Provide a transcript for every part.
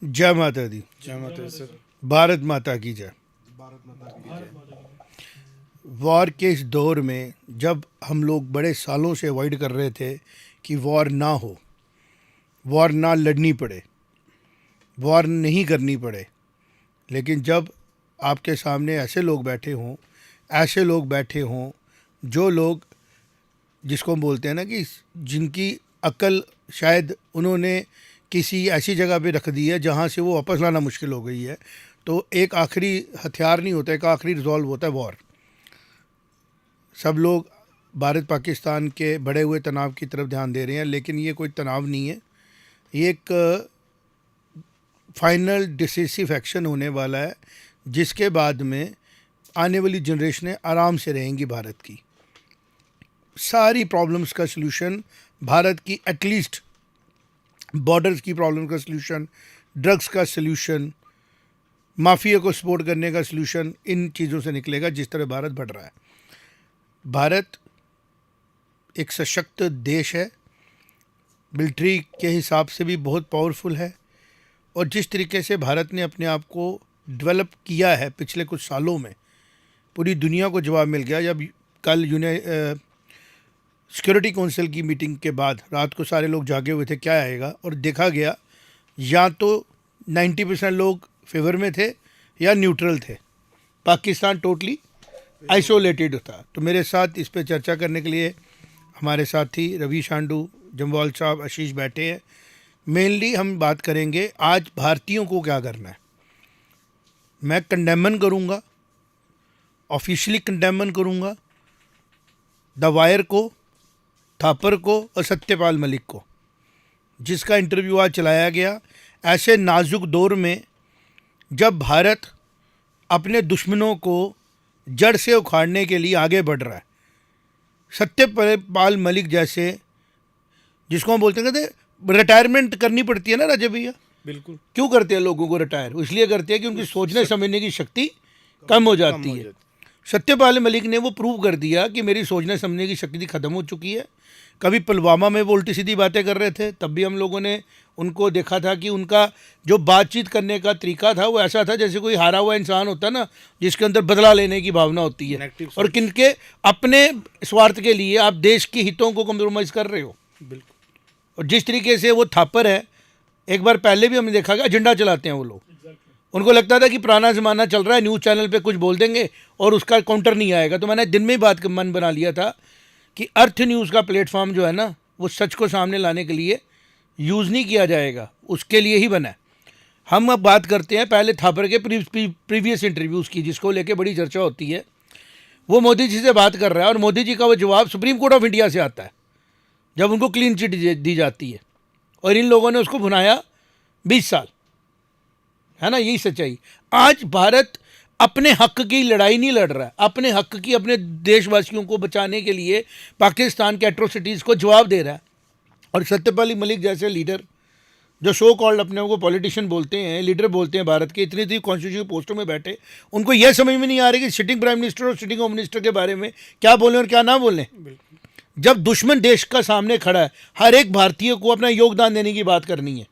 जय माता दी। जय माता दी सर। भारत माता की जय। भारत माता की जय। वॉर के इस दौर में जब हम लोग बड़े सालों से अवॉइड कर रहे थे कि वॉर ना हो, वॉर ना लड़नी पड़े, वॉर नहीं करनी पड़े, लेकिन जब आपके सामने ऐसे लोग बैठे हों जो लोग, जिसको हम बोलते हैं ना कि जिनकी अक्ल शायद उन्होंने किसी ऐसी जगह पे रख दी है जहाँ से वो वापस लाना मुश्किल हो गई है, तो एक आखिरी हथियार नहीं होता, एक आखिरी रिजॉल्व होता है वॉर। सब लोग भारत पाकिस्तान के बढ़े हुए तनाव की तरफ ध्यान दे रहे हैं, लेकिन ये कोई तनाव नहीं है, ये एक फाइनल डिसिसिव एक्शन होने वाला है जिसके बाद में आने वाली जनरेशनें आराम से रहेंगी। भारत की सारी प्रॉब्लम्स का सलूशन, भारत की एटलीस्ट बॉर्डर्स की प्रॉब्लम का सलूशन, ड्रग्स का सलूशन, माफिया को सपोर्ट करने का सलूशन इन चीज़ों से निकलेगा जिस तरह भारत बढ़ रहा है। भारत एक सशक्त देश है, मिलिट्री के हिसाब से भी बहुत पावरफुल है, और जिस तरीके से भारत ने अपने आप को डेवलप किया है पिछले कुछ सालों में, पूरी दुनिया को जवाब मिल गया। जब कल सिक्योरिटी काउंसिल की मीटिंग के बाद रात को सारे लोग जागे हुए थे क्या आएगा, और देखा गया या तो 90% लोग फेवर में थे या न्यूट्रल थे। पाकिस्तान टोटली आइसोलेटेड था। तो मेरे साथ इस पे चर्चा करने के लिए हमारे साथी रवि शांडू, जम्वाल साहब, आशीष बैठे हैं। मेनली हम बात करेंगे आज भारतीयों को क्या करना है। मैं कंडेमन करूँगा, ऑफिशियली कंडेमन करूँगा द वायर को, थापर को और सत्यपाल मलिक को, जिसका इंटरव्यू आज चलाया गया ऐसे नाजुक दौर में जब भारत अपने दुश्मनों को जड़ से उखाड़ने के लिए आगे बढ़ रहा है। सत्यपाल मलिक जैसे, जिसको हम बोलते हैं रिटायरमेंट करनी पड़ती है ना राजा भैया, बिल्कुल। क्यों करते हैं लोगों को रिटायर? इसलिए करते हैं कि उनकी सोचने समझने की शक्ति कम हो जाती है। सत्यपाल मलिक ने वो प्रूव कर दिया कि मेरी सोचने समझने की शक्ति खत्म हो चुकी है। कभी पुलवामा में वो उल्टी सीधी बातें कर रहे थे, तब भी हम लोगों ने उनको देखा था कि उनका जो बातचीत करने का तरीका था वो ऐसा था जैसे कोई हारा हुआ इंसान होता ना, जिसके अंदर बदला लेने की भावना होती है, और किनके अपने स्वार्थ के लिए आप देश के हितों को कम्प्रोमाइज़ कर रहे हो। बिल्कुल। और जिस तरीके से वो थापर है, एक बार पहले भी हमने देखा कि एजेंडा चलाते हैं वो लोग। उनको लगता था कि पुराना ज़माना चल रहा है, न्यूज़ चैनल पे कुछ बोल देंगे और उसका काउंटर नहीं आएगा। तो मैंने दिन में ही बात का मन बना लिया था कि अर्थ न्यूज़ का प्लेटफॉर्म जो है ना, वो सच को सामने लाने के लिए यूज़ नहीं किया जाएगा, उसके लिए ही बना है। हम अब बात करते हैं पहले थापर के प्रीवियस इंटरव्यूज़ की, जिसको लेके बड़ी चर्चा होती है। वो मोदी जी से बात कर रहा है और मोदी जी का वो जवाब सुप्रीम कोर्ट ऑफ इंडिया से आता है जब उनको क्लीन चिट दी जाती है, और इन लोगों ने उसको भुनाया 20 साल, है ना, यही सच्चाई। आज भारत अपने हक की लड़ाई नहीं लड़ रहा है, अपने हक की, अपने देशवासियों को बचाने के लिए पाकिस्तान के एट्रोसिटीज़ को जवाब दे रहा है। और सत्यपाल मलिक जैसे लीडर, जो शो कॉल्ड अपने को पॉलिटिशियन बोलते हैं, लीडर बोलते हैं भारत के, इतनी इतनी कॉन्स्टिट्यूशन पोस्टों में बैठे, उनको यह समझ में नहीं आ रही कि सिटिंग प्राइम मिनिस्टर और सिटिंग होम मिनिस्टर के बारे में क्या बोलें और क्या ना बोलें। जब दुश्मन देश का सामने खड़ा है, हर एक भारतीय को अपना योगदान देने की बात करनी है।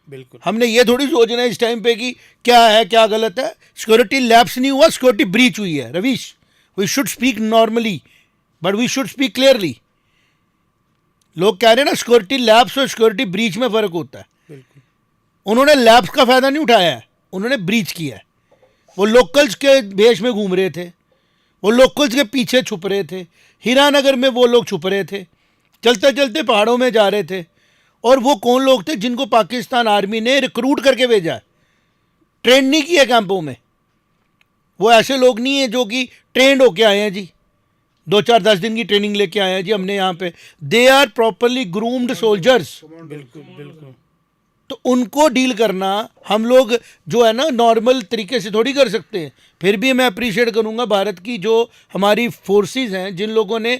बिल्कुल। हमने ये थोड़ी सोचना है इस टाइम पे कि क्या है क्या गलत है। सिक्योरिटी लैप्स नहीं हुआ, सिक्योरिटी ब्रीच हुई है। Ravish, we should speak normally but we should speak clearly. लोग कह रहे हैं ना सिक्योरिटी लैप्स और सिक्योरिटी ब्रीच में फ़र्क होता है। बिल्कुल। उन्होंने लैप्स का फ़ायदा नहीं उठाया है, उन्होंने ब्रीच किया है। वो लोकल्स के भेष में घूम रहे थे, वो लोकल्स के पीछे छुप रहे थे, हीरानगर में वो लोग छुप रहे थे, चलते चलते पहाड़ों में जा रहे थे। और वो कौन लोग थे जिनको पाकिस्तान आर्मी ने रिक्रूट करके भेजा है, ट्रेन नहीं किया कैंपों में। वो ऐसे लोग नहीं हैं जो कि ट्रेंड होके आए हैं जी, 2-4-10 दिन की ट्रेनिंग लेके आए हैं जी हमने यहाँ पे। They are properly groomed soldiers. बिल्कुल। बिल्कुल। तो उनको डील करना हम लोग जो है ना नॉर्मल तरीके से थोड़ी कर सकते हैं। फिर भी मैं अप्रिशिएट करूंगा भारत की जो हमारी फोर्सेस हैं, जिन लोगों ने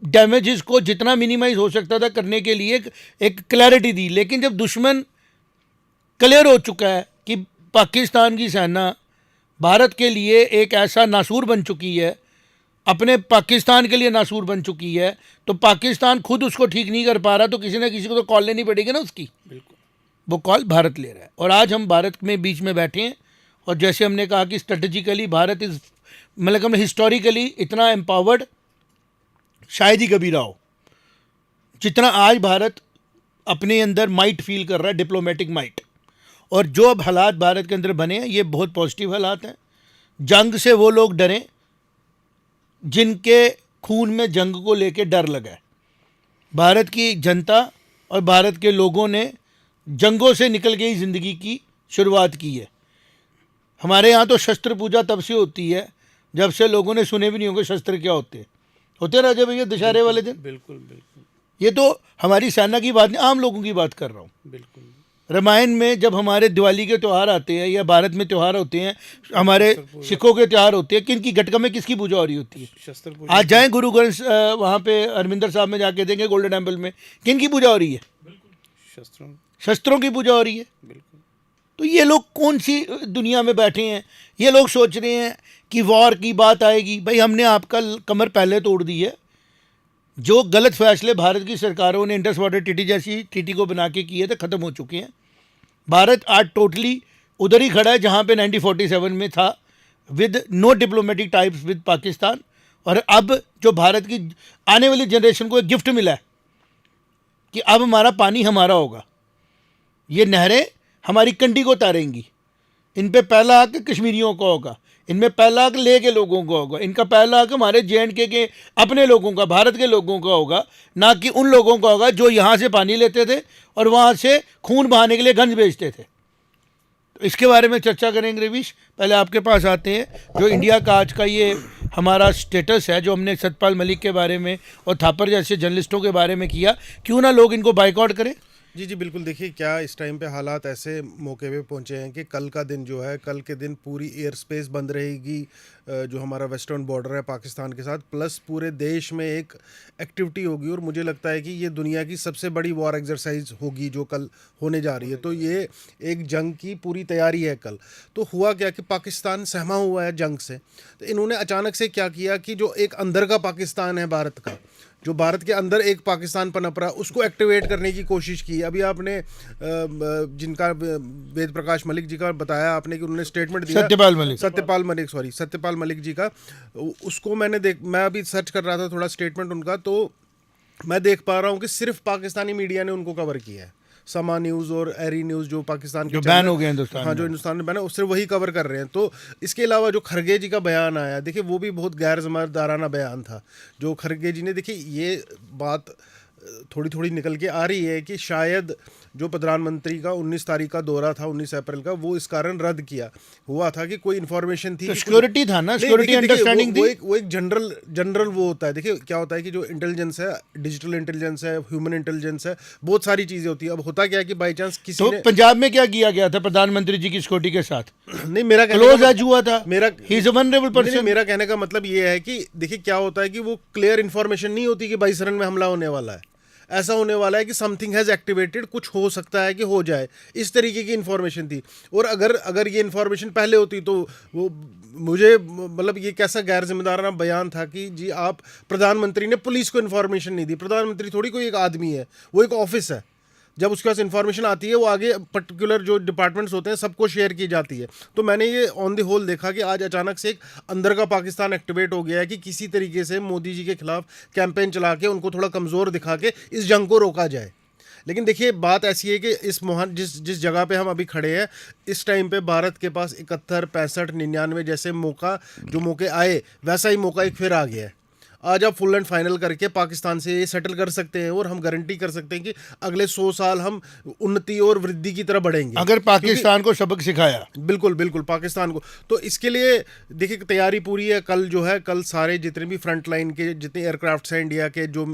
डैमेजेस को जितना मिनिमाइज हो सकता था करने के लिए एक क्लैरिटी दी। लेकिन जब दुश्मन क्लियर हो चुका है कि पाकिस्तान की सेना भारत के लिए एक ऐसा नासूर बन चुकी है, अपने पाकिस्तान के लिए नासूर बन चुकी है, तो पाकिस्तान खुद उसको ठीक नहीं कर पा रहा, तो किसी ना किसी को तो कॉल लेनी पड़ेगी ना उसकी। बिल्कुल। वो कॉल भारत ले रहा है। और आज हम भारत में बीच में बैठे हैं, और जैसे हमने कहा कि स्ट्रेटेजिकली भारत इज, मतलब हिस्टोरिकली इतना एम्पावर्ड शायद ही कभी रहा हो जितना आज भारत अपने अंदर माइट फील कर रहा है, डिप्लोमेटिक माइट। और जो अब हालात भारत के अंदर बने हैं ये बहुत पॉजिटिव हालात हैं। जंग से वो लोग डरें जिनके खून में जंग को लेके डर लगा है। भारत की जनता और भारत के लोगों ने जंगों से निकल के ही ज़िंदगी की शुरुआत की है। हमारे यहाँ तो शस्त्र पूजा तब से होती है जब से लोगों ने सुने भी नहीं होंगे शस्त्र क्या होते हैं राजा भैया दशहरे वाले दिन। बिल्कुल बिल्कुल ये तो हमारी सेना की बात नहीं, आम लोगों की बात कर रहा हूँ। बिल्कुल। रामायण में जब हमारे दिवाली के त्यौहार आते हैं या भारत में त्यौहार होते हैं, हमारे सिखों के त्यौहार होते हैं, किन की गटका में किसकी पूजा हो रही होती है? शस्त्र पूजा। आज जाएं गुरु ग्रंथ वहाँ पे हरमिंदर साहब में जाके देंगे गोल्डन टेम्पल में किन की पूजा हो रही है? शस्त्रों की पूजा हो रही है। बिल्कुल। तो ये लोग कौन सी दुनिया में बैठे हैं? ये लोग सोच रहे हैं कि वॉर की बात आएगी। भाई हमने आपका कमर पहले तोड़ दी है। जो गलत फैसले भारत की सरकारों ने इंडस वाटर ट्रीटी जैसी ट्रीटी को बना के किए थे ख़त्म हो चुके हैं। भारत आज टोटली उधर ही खड़ा है जहाँ पे 1947 में था, with no diplomatic types with Pakistan. और अब जो भारत की आने वाली जनरेशन को एक गिफ्ट मिला है कि अब हमारा पानी हमारा होगा, ये नहरें हमारी कंडी को तारेंगी, इन पे पहला हक कश्मीरियों का होगा, इनमें पहला हक ले के लोगों का होगा, इनका पहला हक हमारे JNK के अपने लोगों का, भारत के लोगों का होगा, ना कि उन लोगों का होगा जो यहाँ से पानी लेते थे और वहाँ से खून बहाने के लिए गंज बेचते थे। तो इसके बारे में चर्चा करेंगे रवीश। पहले आपके पास आते हैं जो इंडिया का आज का ये हमारा स्टेटस है, जो हमने सत्यपाल मलिक के बारे में और थापर जैसे जर्नलिस्टों के बारे में किया, क्यों ना लोग इनको बाइकआउट करें। जी बिल्कुल। देखिए क्या इस टाइम पे हालात ऐसे मौके पे पहुंचे हैं कि कल का दिन जो है, कल के दिन पूरी एयर स्पेस बंद रहेगी जो हमारा वेस्टर्न बॉर्डर है पाकिस्तान के साथ, प्लस पूरे देश में एक एक्टिविटी होगी। और मुझे लगता है कि ये दुनिया की सबसे बड़ी वॉर एक्सरसाइज होगी जो कल होने जा रही है। तो ये एक जंग की पूरी तैयारी है कल। तो हुआ क्या कि पाकिस्तान सहमा हुआ है जंग से, तो इन्होंने अचानक से क्या किया कि जो एक अंदर का पाकिस्तान है भारत का, जो भारत के अंदर एक पाकिस्तान पनप रहा, उसको एक्टिवेट करने की कोशिश की। अभी आपने जिनका वेद प्रकाश मलिक जी का बताया आपने कि उन्होंने स्टेटमेंट दिया, सत्यपाल मलिक जी का, उसको मैं अभी सर्च कर रहा था थोड़ा स्टेटमेंट उनका, तो मैं देख पा रहा हूँ कि सिर्फ पाकिस्तानी मीडिया ने उनको कवर किया है। समा न्यूज़ और एरी न्यूज़ जो पाकिस्तान के जो बैन हो गए हिंदुस्तान, हाँ जो हिंदुस्तान में बैन है, सिर्फ वही कवर कर रहे हैं। तो इसके अलावा जो खरगे जी का बयान आया, देखिए वो भी बहुत गैर ज़िम्मेदाराना बयान था जो खरगे जी ने, देखिए ये बात थोड़ी थोड़ी निकल के आ रही है कि शायद जो प्रधानमंत्री का 19 तारीख का दौरा था, 19 अप्रैल का, वो इस कारण रद्द किया हुआ था कि कोई इन्फॉर्मेशन थी, तो सिक्योरिटी था ना, सिक्योरिटी अंडरस्टैंडिंग थी। वो एक जनरल वो होता है। देखिए क्या होता है कि जो इंटेलिजेंस है, डिजिटल इंटेलिजेंस है, ह्यूमन इंटेलिजेंस है, बहुत सारी चीज़ें होती है। अब होता क्या है कि बाई चांस किसी तो ने पंजाब में क्या किया गया था प्रधानमंत्री जी की सिक्योरिटी के साथ? नहीं, मेरा क्लोज एज हुआ था, मेरा he is a vulnerable person. मेरा कहने का मतलब ये है कि देखिए क्या होता है कि वो क्लियर इन्फॉर्मेशन नहीं होती कि बाईसरन में हमला होने वाला है, ऐसा होने वाला है कि समथिंग हैज़ एक्टिवेटेड, कुछ हो सकता है कि हो जाए, इस तरीके की इन्फॉर्मेशन थी। और अगर ये इन्फॉर्मेशन पहले होती तो वो मुझे मतलब ये कैसा गैर जिम्मेदाराना बयान था कि जी आप प्रधानमंत्री ने पुलिस को इन्फॉर्मेशन नहीं दी। प्रधानमंत्री थोड़ी कोई एक आदमी है, वो एक ऑफिस है। जब उसके पास इन्फॉर्मेशन आती है वो आगे पर्टिकुलर जो डिपार्टमेंट्स होते हैं सबको शेयर की जाती है। तो मैंने ये ऑन द होल देखा कि आज अचानक से एक अंदर का पाकिस्तान एक्टिवेट हो गया है कि किसी तरीके से मोदी जी के खिलाफ कैंपेन चला के उनको थोड़ा कमज़ोर दिखा के इस जंग को रोका जाए। लेकिन देखिए बात ऐसी है कि इस जिस जगह पे हम अभी खड़े हैं, इस टाइम पे भारत के पास 71, 65, 99 जैसे मौके आए, वैसा ही मौका एक फिर आ गया है। आज आप फुल एंड फाइनल करके पाकिस्तान से ये सेटल कर सकते हैं और हम गारंटी कर सकते हैं कि अगले 100 साल हम उन्नति और वृद्धि की तरफ बढ़ेंगे अगर पाकिस्तान को सबक सिखाया। बिल्कुल पाकिस्तान को। तो इसके लिए देखिए तैयारी पूरी है। कल सारे जितने भी फ्रंट लाइन के जितने एयरक्राफ्ट हैं इंडिया के, जो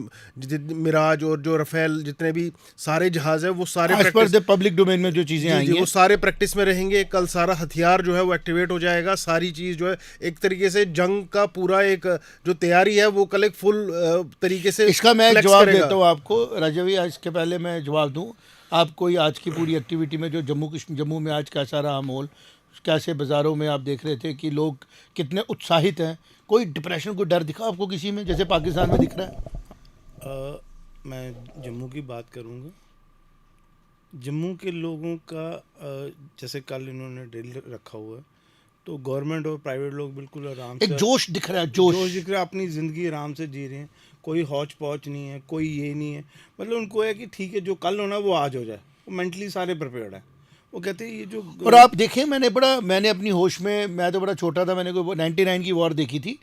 मिराज और जो रफेल जितने भी सारे जहाज है, वो सारे पब्लिक डोमेन में जो चीज़ें आई हैं वो सारे प्रैक्टिस में रहेंगे। कल सारा हथियार जो है वो एक्टिवेट हो जाएगा। सारी चीज़ जो है एक तरीके से जंग का पूरा एक जो तैयारी है वो कल एक फुल तरीके से इसका मैं जवाब देता हूँ आपको राजा भैया। इसके पहले मैं जवाब दूँ आपको, आज की पूरी एक्टिविटी में जो जम्मू में आज कैसा रहा माहौल, कैसे बाज़ारों में आप देख रहे थे कि लोग कितने उत्साहित हैं, कोई डिप्रेशन कोई डर दिखा आपको किसी में जैसे पाकिस्तान में दिख रहा है? मैं जम्मू की बात करूँगा। जम्मू के लोगों का जैसे कल इन्होंने ड्रिल रखा हुआ है, तो गवर्नमेंट और प्राइवेट लोग बिल्कुल आराम एक से जोश दिख रहा है, जोश जोश। दिख रहा है, अपनी ज़िंदगी आराम से जी रहे हैं, कोई हौच पौच नहीं है, कोई ये नहीं है। मतलब उनको है कि ठीक है जो कल होना वो आज हो जाए, वो मेंटली सारे प्रिपेयर्ड है। वो कहते हैं ये जो और आप देखें, मैंने अपनी होश में, मैं तो बड़ा छोटा था, मैंने कोई 99 की वॉर देखी थी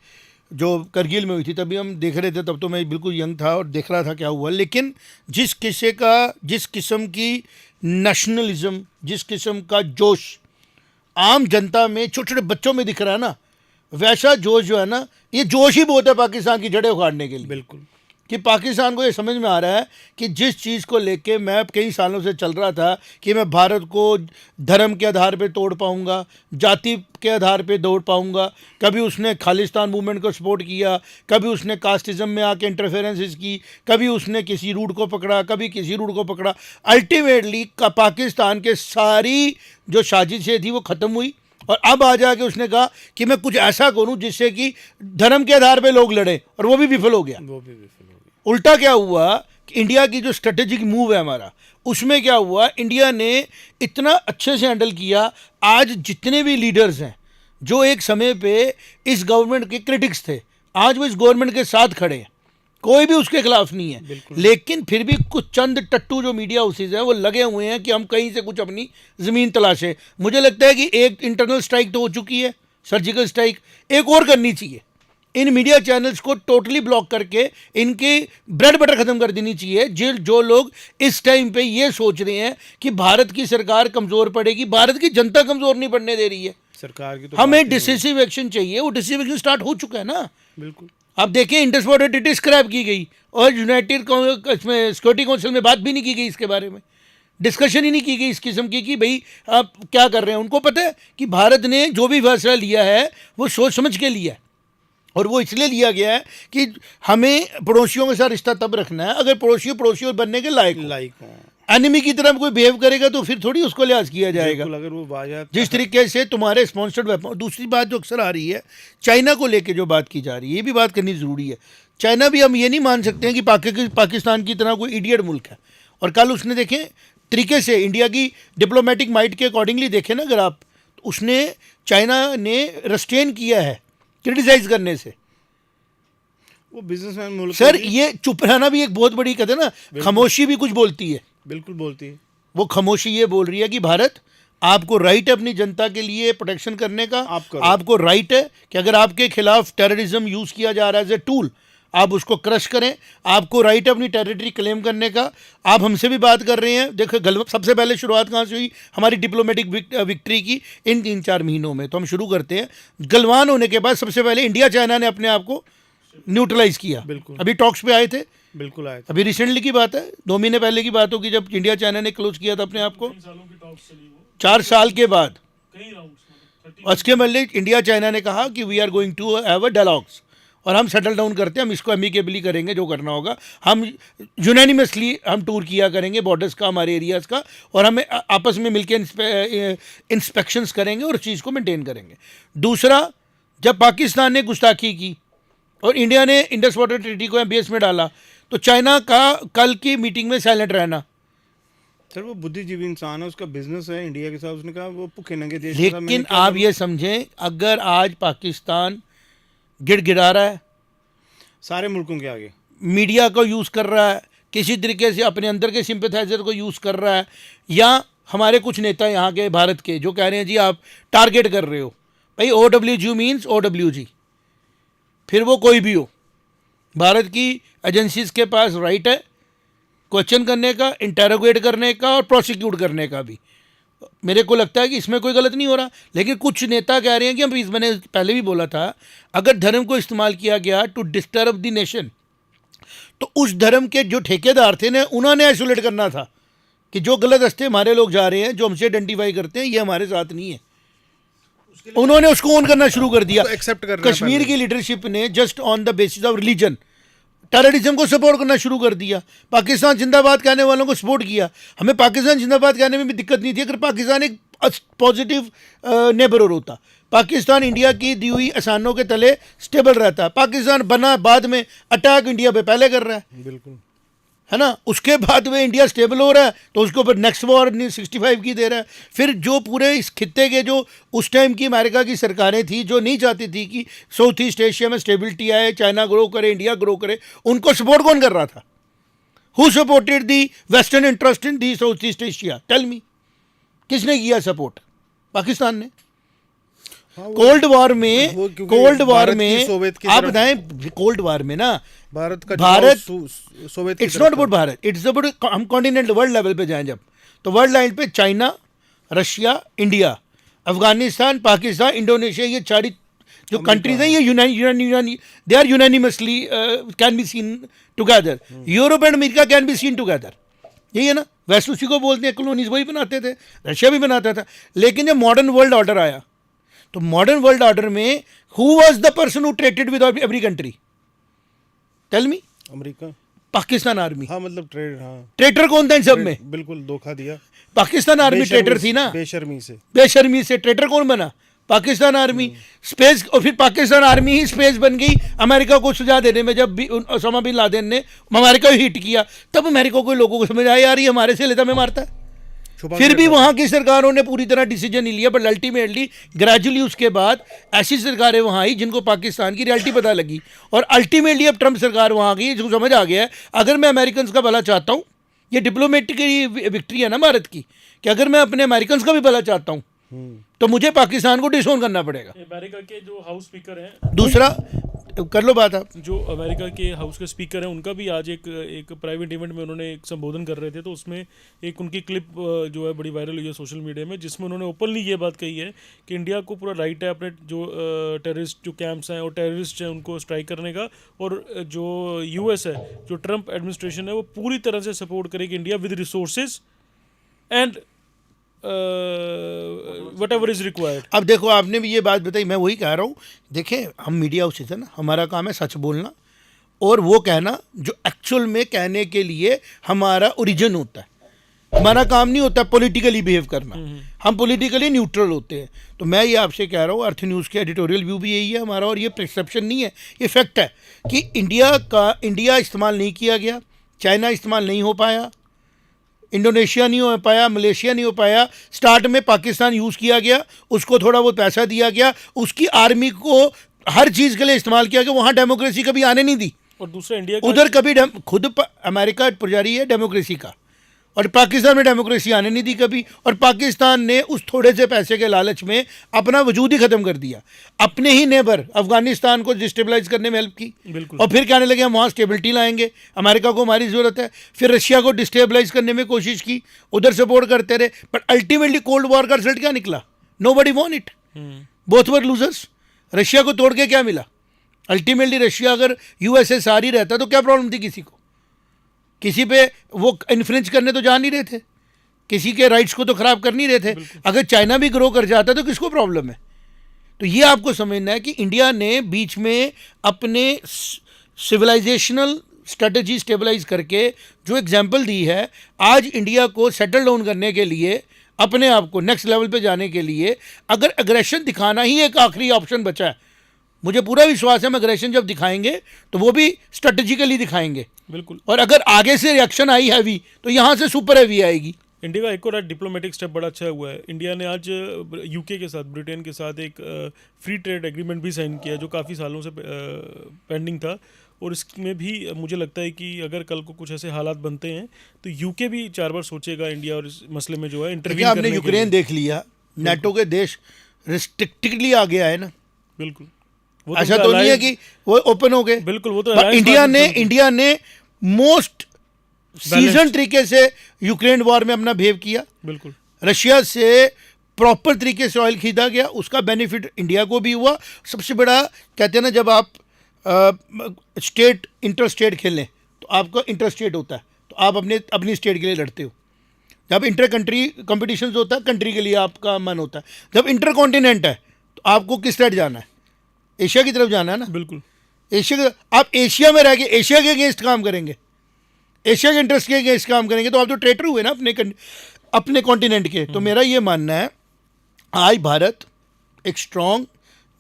जो करगिल में हुई थी, तभी हम देख रहे थे, तब तो मैं बिल्कुल यंग था और देख रहा था क्या हुआ। लेकिन जिस किस्म की नेशनलिज्म, जिस किस्म का जोश आम जनता में, छोटे छोटे बच्चों में दिख रहा है ना, वैसा जोश जो है ना, ये जोश ही बहुत है पाकिस्तान की जड़ें उखाड़ने के लिए। बिल्कुल कि पाकिस्तान को ये समझ में आ रहा है कि जिस चीज़ को लेके मैं कई सालों से चल रहा था कि मैं भारत को धर्म के आधार पे तोड़ पाऊंगा, जाति के आधार पे तोड़ पाऊंगा, कभी उसने खालिस्तान मूवमेंट को सपोर्ट किया, कभी उसने कास्टिज्म में आके इंटरफेरेंसेस की, कभी उसने किसी रूट को पकड़ा, कभी किसी रूट को पकड़ा। अल्टीमेटली पाकिस्तान के सारी जो साजिशें थी वो ख़त्म हुई, और अब आ जाके उसने कहा कि मैं कुछ ऐसा करूं जिससे कि धर्म के आधार पे लोग लड़ें, और वो भी विफल हो गया। वो भी विफल हो गया। उल्टा क्या हुआ कि इंडिया की जो स्ट्रेटेजिक मूव है हमारा, उसमें क्या हुआ, इंडिया ने इतना अच्छे से हैंडल किया। आज जितने भी लीडर्स हैं जो एक समय पे इस गवर्नमेंट के क्रिटिक्स थे, आज वो इस गवर्नमेंट के साथ खड़े हैं, कोई भी उसके खिलाफ नहीं है। लेकिन फिर भी कुछ चंद टट्टू जो मीडिया हाउसेज हैं वो लगे हुए हैं कि हम कहीं से कुछ अपनी ज़मीन तलाशें। मुझे लगता है कि एक इंटरनल स्ट्राइक तो हो चुकी है, सर्जिकल स्ट्राइक, एक और करनी चाहिए। इन मीडिया चैनल्स को टोटली ब्लॉक करके इनकी ब्रेड बटर ख़त्म कर देनी चाहिए। जो लोग इस टाइम पे ये सोच रहे हैं कि भारत की सरकार कमज़ोर पड़ेगी, भारत की जनता कमज़ोर नहीं पड़ने दे रही है। सरकार की तो हमें डिसिसिव एक्शन चाहिए, वो डिसिसिव एक्शन स्टार्ट हो चुका है ना। बिल्कुल आप देखें, इंडस वाटर ट्रीटी स्क्रैप की गई और यूनाइटेड इसमें सिक्योरिटी काउंसिल में बात भी नहीं की गई इसके बारे में, डिस्कशन ही नहीं की गई इस किस्म की कि भाई आप क्या कर रहे हैं। उनको पता है कि भारत ने जो भी फैसला लिया है वो सोच समझ के लिया है, और वो इसलिए लिया गया है कि हमें पड़ोसियों के साथ रिश्ता तब रखना है अगर पड़ोसी बनने के लायक हो। एनिमी की तरह कोई बिहेव करेगा तो फिर थोड़ी उसको लिहाज किया जाएगा। अगर वो बाजार जिस तरीके से तुम्हारे स्पॉन्सर्ड वेपन। दूसरी बात जो अक्सर आ रही है, चाइना को लेके जो बात की जा रही है, ये भी बात करनी ज़रूरी है। चाइना भी, हम ये नहीं मान सकते हैं कि पाकिस्तान की तरह कोई इडियट मुल्क है। और कल उसने देखें तरीके से इंडिया की डिप्लोमेटिक माइट के अकॉर्डिंगली देखें ना अगर आप, तो उसने, चाइना ने रेस्ट्रेन किया है क्रिटिसाइज करने से। वो बिजनेसमैन मुल्क सर ये चुप रहना भी एक बहुत बड़ी, कहते हैं ना, खामोशी भी कुछ बोलती है। बिल्कुल बोलती है। वो खामोशी ये बोल रही है कि भारत, आपको राइट है अपनी जनता के लिए प्रोटेक्शन करने का, आपको राइट है कि अगर आपके खिलाफ टेररिज्म यूज़ किया जा रहा है एज ए टूल, आप उसको क्रश करें। आपको राइट है अपनी टेरिटरी क्लेम करने का। आप हमसे भी बात कर रहे हैं। देखो सबसे पहले शुरुआत कहाँ से हुई हमारी डिप्लोमेटिक विक्ट्री की, इन 3-4 महीनों में। तो हम शुरू करते हैं, गलवान होने के बाद सबसे पहले इंडिया चाइना ने अपने आप को न्यूट्रलाइज किया। बिल्कुल। अभी टॉक्स पे आए थे, बिल्कुल आए थे। अभी रिसेंटली की बात है, 2 महीने पहले की बात होगी जब इंडिया चाइना ने क्लोज किया था अपने आप को। 4 साल के बाद उसके पहले इंडिया चाइना ने कहा कि we are going to have a dialogues, और हम सेटल डाउन करते हैं, हम इसको अमिकेबली करेंगे, जो करना होगा हम यूनानिमसली हम टूर किया करेंगे बॉर्डर्स का, हमारे एरियाज़ का, और हमें आपस में मिलकर इंस्पेक्शंस करेंगे और उस चीज़ को मेंटेन करेंगे। दूसरा, जब पाकिस्तान ने गुस्ताखी की और इंडिया ने इंडस वाटर ट्रीटी को एमबीएस में डाला, तो चाइना का कल की मीटिंग में साइलेंट रहना। सर वो बुद्धिजीवी इंसान है, उसका बिजनेस है इंडिया के साथ, उसने कहा वो भूखे नंगे देश। लेकिन आप ये समझें, अगर आज पाकिस्तान गिड़गिड़ा रहा है, सारे मुल्कों के आगे मीडिया को यूज़ कर रहा है, किसी तरीके से अपने अंदर के सिंपैथाइजर को यूज़ कर रहा है, या हमारे कुछ नेता यहाँ के भारत के जो कह रहे हैं जी आप टारगेट कर रहे हो, भाई OWG मीन्स OWG, फिर वो कोई भी हो, भारत की एजेंसीज के पास राइट है क्वेश्चन करने का, इंटेरोगेट करने का और प्रोसिक्यूट करने का भी। मेरे को लगता है कि इसमें कोई गलत नहीं हो रहा। लेकिन कुछ नेता कह रहे हैं कि हम, मैंने पहले भी बोला था, अगर धर्म को इस्तेमाल किया गया टू डिस्टर्ब द नेशन, तो उस धर्म के जो ठेकेदार थे ना, उन्होंने आइसोलेट करना था कि जो गलत रास्ते हमारे लोग जा रहे हैं, जो हमसे आइडेंटिफाई करते हैं, ये हमारे साथ नहीं है। उन्होंने उसको ऑन करना शुरू कर दिया। एक्सेप्ट करना कश्मीर की लीडरशिप ने just on the basis of religion terrorism को सपोर्ट करना शुरू कर दिया। पाकिस्तान जिंदाबाद कहने वालों को सपोर्ट किया। हमें पाकिस्तान जिंदाबाद कहने में भी दिक्कत नहीं थी अगर पाकिस्तान एक पॉजिटिव नेबरर होता। पाकिस्तान इंडिया की दी हुई आसानों के तले स्टेबल रहता। पाकिस्तान बना बाद में अटैक इंडिया पे पहले कर रहा है। बिल्कुल। है ना, उसके बाद में इंडिया स्टेबल हो रहा है तो उसके ऊपर नेक्स्ट वॉर 65 की दे रहा है। फिर जो पूरे इस खित्ते के जो उस टाइम की अमेरिका की सरकारें थी जो नहीं चाहती थी कि साउथ ईस्ट एशिया में स्टेबिलिटी आए, चाइना ग्रो करे, इंडिया ग्रो करे, उनको सपोर्ट कौन कर रहा था? Who supported the western interest in the south east Asia? Tell me, किसने किया सपोर्ट? पाकिस्तान ने। कोल्ड वॉर में, कोल्ड वॉर में आप बताएं, कोल्ड वॉर में ना Bharat Soviet, it's not about Bharat, it's about हम कॉन्टिनेंट वर्ल्ड लेवल पे जाएं जब, तो वर्ल्ड लाइन पे China, Russia, India, Afghanistan, Pakistan, Indonesia, ये चार जो कंट्रीज हैं ये they are unanimously can be seen together. Europe and America can be seen together, यही है ना। वेस्ट उसी को बोलते हैं, कॉलोनीज वही बनाते थे, रशिया भी बनाता था। लेकिन जब मॉडर्न वर्ल्ड ऑर्डर आया तो मॉडर्न वर्ल्ड ऑर्डर में who was the person who traded with every country? Tell me. America, Pakistan army. हाँ मतलब ट्रेड, हाँ ट्रेटर कौन था इन सब में? बिल्कुल धोखा दिया। पाकिस्तान आर्मी ट्रेटर थी ना, बेशर्मी से ट्रेटर कौन बना? पाकिस्तान आर्मी। स्पेस, और फिर पाकिस्तान आर्मी ही स्पेस बन गई अमेरिका को सुझाव देने में। जब भी ओसामा बिन लादेन ने अमेरिका को हिट किया तब अमेरिका को लोगों को समझ आया यार ये हमारे से लेता में मारता है। फिर भी वहाँ की सरकारों ने पूरी तरह डिसीजन नहीं लिया, बट अल्टीमेटली ग्रेजुअली उसके बाद ऐसी सरकारें वहाँ आई जिनको पाकिस्तान की रियलिटी पता लगी, और अल्टीमेटली अब ट्रंप सरकार वहाँ गई जिसको समझ आ गया है अगर मैं अमेरिकन का भला चाहता हूँ, ये डिप्लोमेटिकली विक्ट्री है ना भारत की, कि अगर मैं अपने अमेरिकन का भी भला चाहता हूँ तो मुझे पाकिस्तान को डिसोन करना पड़ेगा। अमेरिका के जो हाउस स्पीकर हैं, दूसरा कर लो बात आप, जो अमेरिका के हाउस के स्पीकर हैं उनका भी आज एक प्राइवेट इवेंट में उन्होंने एक संबोधन कर रहे थे, तो उसमें एक उनकी क्लिप जो है बड़ी वायरल हुई है सोशल मीडिया में, जिसमें उन्होंने ओपनली ये बात कही है कि इंडिया को पूरा राइट है अपने जो टेररिस्ट जो कैंप्स हैं और टेररिस्ट हैं उनको स्ट्राइक करने का, और जो यूएस है, जो ट्रंप एडमिनिस्ट्रेशन है, वो पूरी तरह से सपोर्ट करेगी India with resources and whatever is required। अब देखो आपने भी ये बात बताई, मैं वही कह रहा हूँ, देखें हम मीडिया हाउसेस है ना, हमारा काम है सच बोलना और वो कहना जो एक्चुअल में कहने के लिए हमारा ओरिजिन होता है। हमारा काम नहीं होता पॉलिटिकली बिहेव करना, हम पॉलिटिकली न्यूट्रल होते हैं। तो मैं ये आपसे कह रहा हूँ, अर्थ न्यूज़ के एडिटोरियल व्यू भी यही है हमारा, और ये परसेप्शन नहीं है, ये फैक्ट है कि इंडिया इस्तेमाल नहीं किया गया, चाइना इस्तेमाल नहीं हो पाया, इंडोनेशिया नहीं हो पाया, मलेशिया नहीं हो पाया, स्टार्ट में पाकिस्तान यूज़ किया गया, उसको थोड़ा बहुत पैसा दिया गया, उसकी आर्मी को हर चीज़ के लिए इस्तेमाल किया गया, वहाँ डेमोक्रेसी कभी आने नहीं दी। और दूसरा इंडिया उधर कभी खुद अमेरिका पुजारी है डेमोक्रेसी का, और पाकिस्तान में डेमोक्रेसी आने नहीं दी कभी, और पाकिस्तान ने उस थोड़े से पैसे के लालच में अपना वजूद ही ख़त्म कर दिया, अपने ही नेबर अफगानिस्तान को डिस्टेबलाइज करने में हेल्प की, बिल्कुल। और फिर कहने लगे हम वहाँ स्टेबिलिटी लाएंगे, अमेरिका को हमारी ज़रूरत है, फिर रशिया को डिस्टेबलाइज करने में कोशिश की, उधर सपोर्ट करते रहे, बट अल्टीमेटली कोल्ड वॉर का रिजल्ट क्या निकला? Nobody want it, both were losers. Russia को तोड़ के क्या मिला? अल्टीमेटली रशिया अगर यूएसएसआर ही रहता तो क्या प्रॉब्लम थी? किसी पे वो इन्फ्लुएंस करने तो जा नहीं रहे थे, किसी के राइट्स को तो ख़राब कर नहीं रहे थे। अगर चाइना भी ग्रो कर जाता तो किसको प्रॉब्लम है? तो ये आपको समझना है कि इंडिया ने बीच में अपने सिविलाइजेशनल स्ट्रेटजी स्टेबलाइज करके जो एग्जाम्पल दी है, आज इंडिया को सेटल डाउन करने के लिए, अपने आप को नेक्स्ट लेवल पे जाने के लिए अगर एग्रेशन दिखाना ही एक आखिरी ऑप्शन बचा है, मुझे पूरा विश्वास है हम एग्रेशन जब दिखाएंगे तो वो भी स्ट्रेटेजिकली दिखाएंगे, बिल्कुल। और अगर आगे से रिएक्शन आई हैवी तो यहाँ से सुपर हैवी आएगी। इंडिया का एक और डिप्लोमेटिक स्टेप बड़ा अच्छा हुआ है। इंडिया ने आज यूके के साथ, ब्रिटेन के साथ एक फ्री ट्रेड एग्रीमेंट भी साइन किया जो काफ़ी सालों से पेंडिंग था, और इसमें भी मुझे लगता है कि अगर कल को कुछ ऐसे हालात बनते हैं तो यूके भी 4 बार सोचेगा इंडिया और इस मसले में जो है इंटरवीन करने के लिए। आपने यूक्रेन देख लिया, नाटो के देश रिस्ट्रिक्टिवली आ गया है ना, बिल्कुल। ऐसा तो नहीं है कि वो ओपन हो गए, बिल्कुल। वो तो इंडिया ने मोस्ट सीजन तरीके से यूक्रेन वॉर में अपना बिहेव किया, बिल्कुल। रशिया से प्रॉपर तरीके से ऑयल खरीदा गया, उसका बेनिफिट इंडिया को भी हुआ। सबसे बड़ा कहते हैं ना, जब आप स्टेट इंटर स्टेट खेलें तो आपका इंटर स्टेट होता है, तो आप अपनी स्टेट के लिए लड़ते हो। जब इंटर कंट्री कंपटीशन होता है, कंट्री के लिए आपका मन होता है। जब इंटर कॉन्टिनेंट है तो आपको किस साइड जाना है? एशिया की तरफ जाना है ना, बिल्कुल। एशिया, आप एशिया में रह के एशिया के अगेंस्ट काम करेंगे, एशिया के इंटरेस्ट के अगेंस्ट काम करेंगे तो आप तो ट्रेटर हुए ना अपने कॉन्टिनेंट के। तो मेरा ये मानना है, आज भारत एक स्ट्रॉन्ग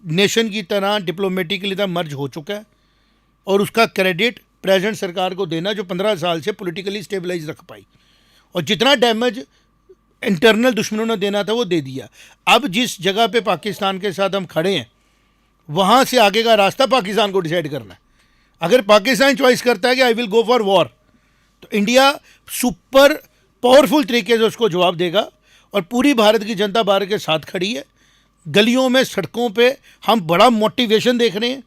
नेशन की तरह डिप्लोमेटिकली तरह मर्ज हो चुका है, और उसका क्रेडिट प्रेजेंट सरकार को देना जो 15 साल से पॉलिटिकली स्टेबलाइज रख पाई, और जितना डैमेज इंटरनल दुश्मनों ने देना था वो दे दिया। अब जिस जगह पे पाकिस्तान के साथ हम खड़े हैं वहाँ से आगे का रास्ता पाकिस्तान को डिसाइड करना है। अगर पाकिस्तान चॉइस करता है कि I will go for war, तो इंडिया सुपर पावरफुल तरीके से उसको जवाब देगा, और पूरी भारत की जनता भारत के साथ खड़ी है। गलियों में सड़कों पे हम बड़ा मोटिवेशन देख रहे हैं,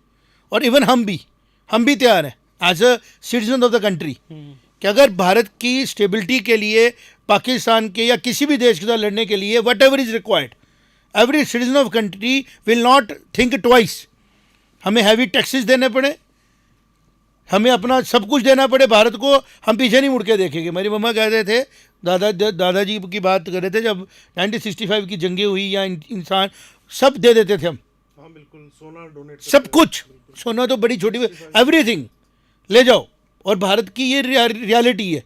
और इवन हम भी तैयार हैं as a citizen of the country कि अगर भारत की स्टेबिलिटी के लिए, पाकिस्तान के या किसी भी देश के साथ लड़ने के लिए what ever is required, every citizen of country will not think twice. हमें हैवी टैक्सेस देने पड़े, हमें अपना सब कुछ देना पड़े भारत को, हम पीछे नहीं मुड़ के देखेंगे। मेरी मम्मा कहते थे, दादाजी की बात कर रहे थे, जब 1965 की जंगें हुई या इंसान सब दे देते थे हम, हाँ बिल्कुल, सोना डोनेट सब कुछ, सोना तो बड़ी छोटी, एवरीथिंग ले जाओ। और भारत की ये रियलिटी है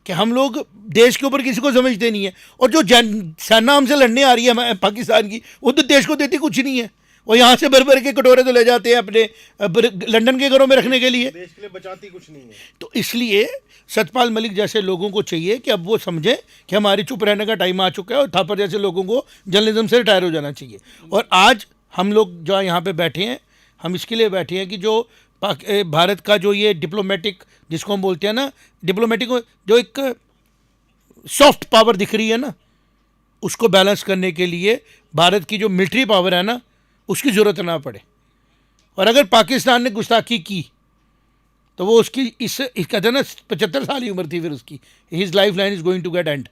कि हम लोग देश के ऊपर किसी को समझते नहीं है, और जो सेना हमसे लड़ने आ रही है पाकिस्तान की, वो तो देश को देती कुछ नहीं है। वो यहाँ से भर भर के कटोरे तो ले जाते हैं अपने लंदन के घरों में रखने के लिए, देश के लिए बचाती कुछ नहीं है। तो इसलिए सतपाल मलिक जैसे लोगों को चाहिए कि अब वो समझें कि हमारी चुप रहने का टाइम आ चुका है, और थापर जैसे लोगों को जर्नलिज्म से रिटायर हो जाना चाहिए। और आज हम लोग जो यहाँ पे बैठे हैं, हम इसके लिए बैठे हैं कि जो भारत का जो ये डिप्लोमेटिक, जिसको हम बोलते हैं ना डिप्लोमेटिक, जो एक सॉफ्ट पावर दिख रही है ना, उसको बैलेंस करने के लिए भारत की जो मिलिट्री पावर है ना, उसकी ज़रूरत ना पड़े। और अगर पाकिस्तान ने गुस्ताखी की तो वो उसकी कहते हैं ना 75 साल की उम्र थी फिर उसकी, his life line is going to get end.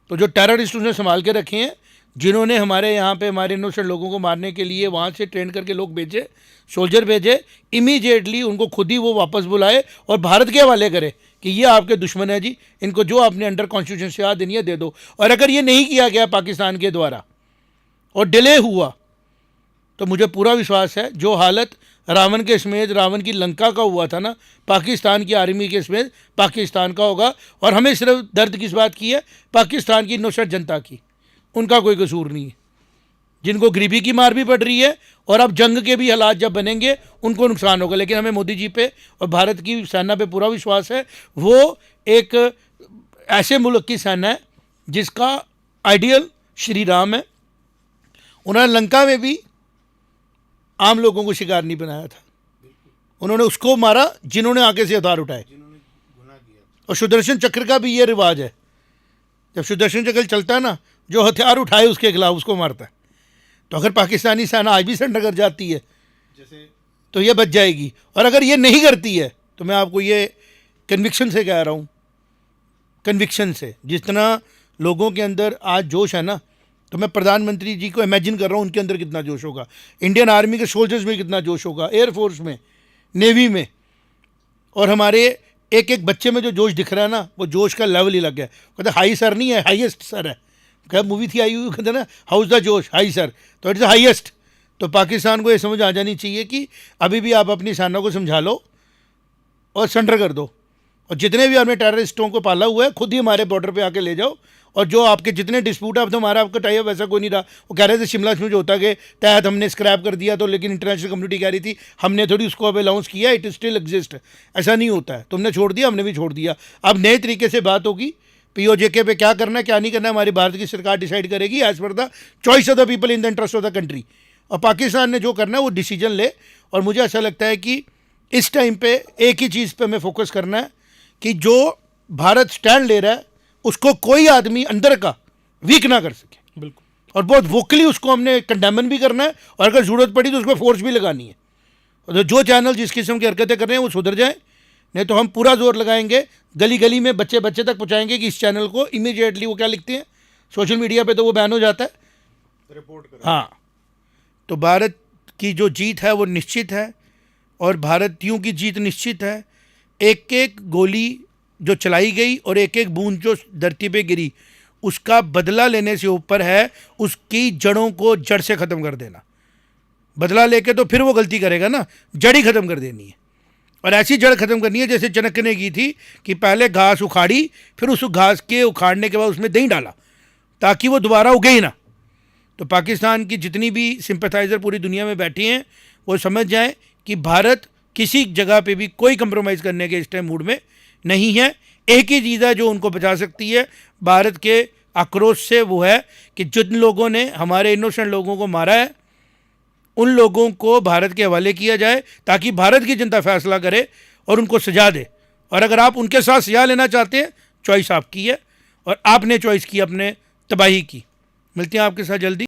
तो जो टेररिस्ट उसने संभाल के रखे हैं, जिन्होंने हमारे यहाँ पे हमारे इनोसेंट लोगों को मारने के लिए वहाँ से ट्रेन करके लोग भेजे, सोल्जर भेजे, इमीडिएटली उनको खुद ही वो वापस बुलाए और भारत के हवाले करे कि ये आपके दुश्मन है जी, इनको जो आपने अंडर कॉन्स्टिट्यूशन से याद देनी है दे दो। और अगर ये नहीं किया गया पाकिस्तान के द्वारा और डिले हुआ, तो मुझे पूरा विश्वास है जो हालत रावण के समेत, रावण की लंका का हुआ था ना, पाकिस्तान की आर्मी के समेत पाकिस्तान का होगा। और हमें सिर्फ दर्द किस बात की है? पाकिस्तान की इनोसेंट जनता की, उनका कोई कसूर नहीं है, जिनको गरीबी की मार भी पड़ रही है, और अब जंग के भी हालात जब बनेंगे उनको नुकसान होगा। लेकिन हमें मोदी जी पे और भारत की सेना पे पूरा विश्वास है। वो एक ऐसे मुल्क की सेना है जिसका आइडियल श्री राम है। उन्होंने लंका में भी आम लोगों को शिकार नहीं बनाया था, उन्होंने उसको मारा जिन्होंने आगे से हथियार उठाए। और सुदर्शन चक्र का भी ये रिवाज है, जब सुदर्शन चक्र चलता है ना, जो हथियार उठाए उसके खिलाफ उसको मारता है। तो अगर पाकिस्तानी सेना आज भी सरेंडर कर जाती है जैसे, तो ये बच जाएगी। और अगर ये नहीं करती है तो मैं आपको ये कन्विक्शन से कह रहा हूँ, कन्विक्शन से, जितना लोगों के अंदर आज जोश है ना, तो मैं प्रधानमंत्री जी को इमेजिन कर रहा हूँ उनके अंदर कितना जोश होगा, इंडियन आर्मी के सोल्जर्स में कितना जोश होगा, एयरफोर्स में, नेवी में, और हमारे एक एक बच्चे में जो जोश दिख रहा है ना, वो जोश का लेवल ही लग गया। कहते हाई सर नहीं है, हाईएस्ट सर है। क्या मूवी थी आई हुई, कहते ना हाउस द जोश, हाई सर, तो इट्स हाईएस्ट। तो पाकिस्तान को ये समझ आ जानी चाहिए कि अभी भी आप अपनी सेना को समझा लो और सरेंडर कर दो, और जितने भी आपने टेररिस्टों को पाला हुआ है खुद ही हमारे बॉर्डर पे आके ले जाओ। और जो आपके जितने डिस्प्यूट है, अब तो हमारा आपका टाइप वैसा कोई नहीं रहा। वो कह रहे थे शिमला में जो होता के तहत हमने स्क्रैप कर दिया, तो लेकिन इंटरनेशनल कम्युनिटी कह रही थी हमने थोड़ी उसको अब अलाउंस किया, इट स्टिल एग्जिस्ट। ऐसा नहीं होता है, तुमने छोड़ दिया, हमने भी छोड़ दिया। अब नए तरीके से बात होगी, POJK पे क्या करना है क्या नहीं करना है हमारी भारत की सरकार डिसाइड करेगी as per the choice of the people in the interest of the country. और पाकिस्तान ने जो करना है वो डिसीजन ले। और मुझे ऐसा लगता है कि इस टाइम पे एक ही चीज़ पे हमें फोकस करना है कि जो भारत स्टैंड ले रहा है उसको कोई आदमी अंदर का वीक ना कर सके। बिल्कुल। और बहुत वोकली उसको हमने कंडेमन भी करना है, और अगर ज़रूरत पड़ी तो उसको फोर्स भी लगानी है। और जो चैनल जिस किस्म की हरकतें कर रहे हैं वो सुधर जाएं, नहीं तो हम पूरा जोर लगाएंगे, गली गली में बच्चे बच्चे तक पहुँचाएंगे कि इस चैनल को इमीडिएटली, वो क्या लिखते हैं सोशल मीडिया पे, तो वो बैन हो जाता है, रिपोर्ट करें। हाँ। तो भारत की जो जीत है वो निश्चित है, और भारतीयों की जीत निश्चित है। एक एक गोली जो चलाई गई और एक एक बूंद जो धरती पे गिरी, उसका बदला लेने से ऊपर है उसकी जड़ों को जड़ से ख़त्म कर देना। बदला लेके तो फिर वो गलती करेगा ना, जड़ ही ख़त्म कर देनी है। और ऐसी जड़ ख़त्म करनी है जैसे जनक ने की थी कि पहले घास उखाड़ी, फिर उस घास के उखाड़ने के बाद उसमें दही डाला ताकि वो दोबारा उगे ही ना। तो पाकिस्तान की जितनी भी सिंपैथाइज़र पूरी दुनिया में बैठी हैं वो समझ जाएं कि भारत किसी जगह पे भी कोई कंप्रोमाइज़ करने के इस टाइम मूड में नहीं है। एक ही चीज़ है जो उनको बचा सकती है भारत के आक्रोश से, वो है कि जिन लोगों ने हमारे इनोसेंट लोगों को मारा है उन लोगों को भारत के हवाले किया जाए ताकि भारत की जनता फैसला करे और उनको सजा दे। और अगर आप उनके साथ सजा लेना चाहते हैं, चॉइस आपकी है और आपने चॉइस की अपने तबाही की। मिलते हैं आपके साथ जल्दी।